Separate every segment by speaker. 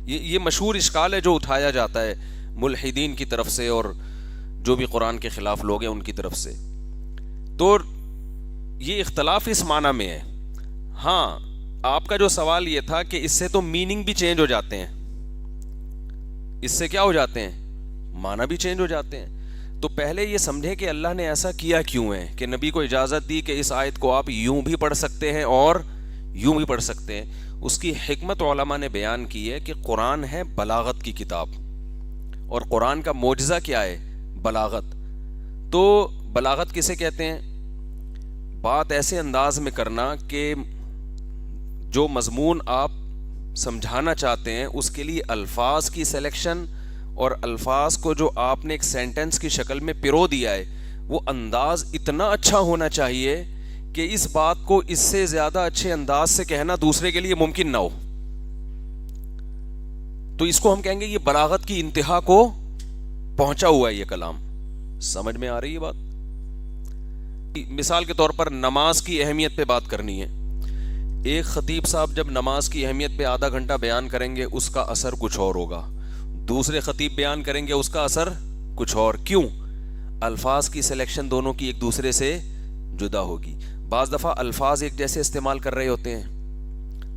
Speaker 1: یہ مشہور اشکال ہے جو اٹھایا جاتا ہے ملحدین کی طرف سے اور جو بھی قرآن کے خلاف لوگ ہیں ان کی طرف سے. تو یہ اختلاف اس معنی میں ہے. ہاں آپ کا جو سوال یہ تھا کہ اس سے تو میننگ بھی چینج ہو جاتے ہیں, اس سے کیا ہو جاتے ہیں, معنی بھی چینج ہو جاتے ہیں. تو پہلے یہ سمجھیں کہ اللہ نے ایسا کیا کیوں ہے کہ نبی کو اجازت دی کہ اس آیت کو آپ یوں بھی پڑھ سکتے ہیں اور یوں بھی پڑھ سکتے ہیں. اس کی حکمت علماء نے بیان کی ہے کہ قرآن ہے بلاغت کی کتاب, اور قرآن کا معجزہ کیا ہے, بلاغت. تو بلاغت کسے کہتے ہیں؟ بات ایسے انداز میں کرنا کہ جو مضمون آپ سمجھانا چاہتے ہیں اس کے لیے الفاظ کی سلیکشن اور الفاظ کو جو آپ نے ایک سینٹنس کی شکل میں پرو دیا ہے وہ انداز اتنا اچھا ہونا چاہیے کہ اس بات کو اس سے زیادہ اچھے انداز سے کہنا دوسرے کے لیے ممکن نہ ہو. تو اس کو ہم کہیں گے یہ بلاغت کی انتہا کو پہنچا ہوا ہے یہ کلام. سمجھ میں آ رہی ہے بات؟ مثال کے طور پر نماز کی اہمیت پہ بات کرنی ہے. ایک خطیب صاحب جب نماز کی اہمیت پہ آدھا گھنٹہ بیان کریں گے اس کا اثر کچھ اور ہوگا, دوسرے خطیب بیان کریں گے اس کا اثر کچھ اور. کیوں؟ الفاظ کی سلیکشن دونوں کی ایک دوسرے سے جدا ہوگی. بعض دفعہ الفاظ ایک جیسے استعمال کر رہے ہوتے ہیں,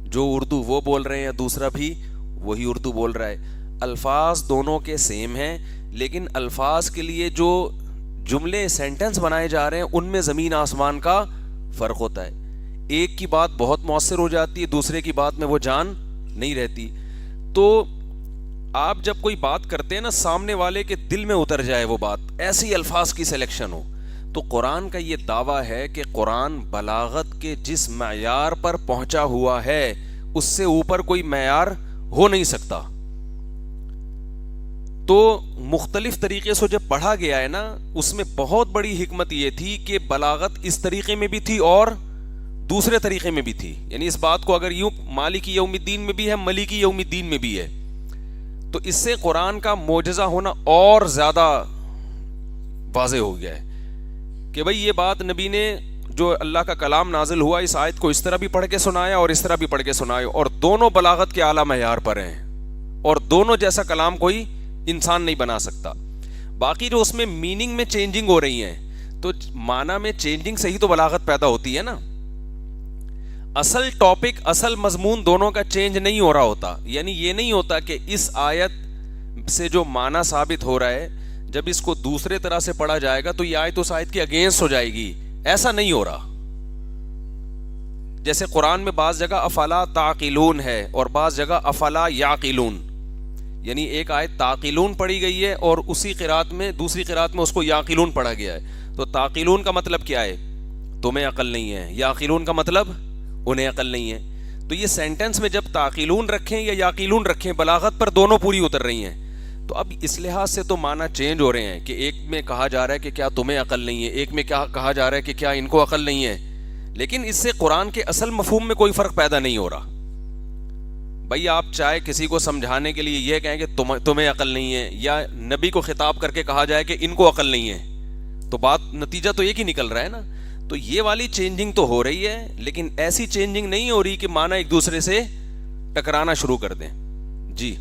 Speaker 1: جو اردو وہ بول رہے ہیں دوسرا بھی وہی اردو بول رہا ہے, الفاظ دونوں کے سیم ہیں لیکن الفاظ کے لیے جو جملے سینٹنس بنائے جا رہے ہیں ان میں زمین آسمان کا فرق ہوتا ہے. ایک کی بات بہت مؤثر ہو جاتی ہے, دوسرے کی بات میں وہ جان نہیں رہتی. تو آپ جب کوئی بات کرتے ہیں نا سامنے والے کے دل میں اتر جائے وہ بات, ایسی الفاظ کی سلیکشن ہو. تو قرآن کا یہ دعویٰ ہے کہ قرآن بلاغت کے جس معیار پر پہنچا ہوا ہے اس سے اوپر کوئی معیار ہو نہیں سکتا. تو مختلف طریقے سے جب پڑھا گیا ہے نا اس میں بہت بڑی حکمت یہ تھی کہ بلاغت اس طریقے میں بھی تھی اور دوسرے طریقے میں بھی تھی. یعنی اس بات کو اگر یوں مالکی یوم الدین میں بھی ہے ملیکی یوم الدین میں بھی ہے تو اس سے قرآن کا معجزہ ہونا اور زیادہ واضح ہو گیا ہے کہ بھئی یہ بات نبی نے جو اللہ کا کلام نازل ہوا اس آیت کو اس طرح بھی پڑھ کے سنایا اور اس طرح بھی پڑھ کے سنایا, اور دونوں بلاغت کے اعلیٰ معیار پر ہیں اور دونوں جیسا کلام کوئی انسان نہیں بنا سکتا. باقی جو اس میں میننگ میں چینجنگ ہو رہی ہیں تو معنی میں چینجنگ سے ہی تو بلاغت پیدا ہوتی ہے نا. اصل ٹاپک اصل مضمون دونوں کا چینج نہیں ہو رہا ہوتا. یعنی یہ نہیں ہوتا کہ اس آیت سے جو معنی ثابت ہو رہا ہے جب اس کو دوسرے طرح سے پڑھا جائے گا تو یہ آیت اس آیت کے اگینسٹ ہو جائے گی, ایسا نہیں ہو رہا. جیسے قرآن میں بعض جگہ افلا تعقلون ہے اور بعض جگہ افلا یعقلون, یعنی ایک آیت تعقلون پڑھی گئی ہے اور اسی قرات میں دوسری قرات میں اس کو یعقلون پڑھا گیا ہے. تو تعقلون کا مطلب کیا ہے؟ تمہیں عقل نہیں ہے. یعقلون کا مطلب انہیں عقل نہیں ہے. تو یہ سینٹنس میں جب تعقلون رکھیں یا یعقلون رکھیں بلاغت پر دونوں پوری اتر رہی ہیں. تو اب اس لحاظ سے تو معنی چینج ہو رہے ہیں کہ ایک میں کہا جا رہا ہے کہ کیا تمہیں عقل نہیں ہے, ایک میں کیا کہا جا رہا ہے کہ کیا ان کو عقل نہیں ہے, لیکن اس سے قرآن کے اصل مفہوم میں کوئی فرق پیدا نہیں ہو رہا. بھائی آپ چاہے کسی کو سمجھانے کے لیے یہ کہیں کہ تمہیں عقل نہیں ہے, یا نبی کو خطاب کر کے کہا جائے کہ ان کو عقل نہیں ہے, تو بات نتیجہ تو ایک ہی نکل رہا ہے نا. تو یہ والی چینجنگ تو ہو رہی ہے لیکن ایسی چینجنگ نہیں ہو رہی کہ معنی ایک دوسرے سے ٹکرانا شروع کر دیں. جی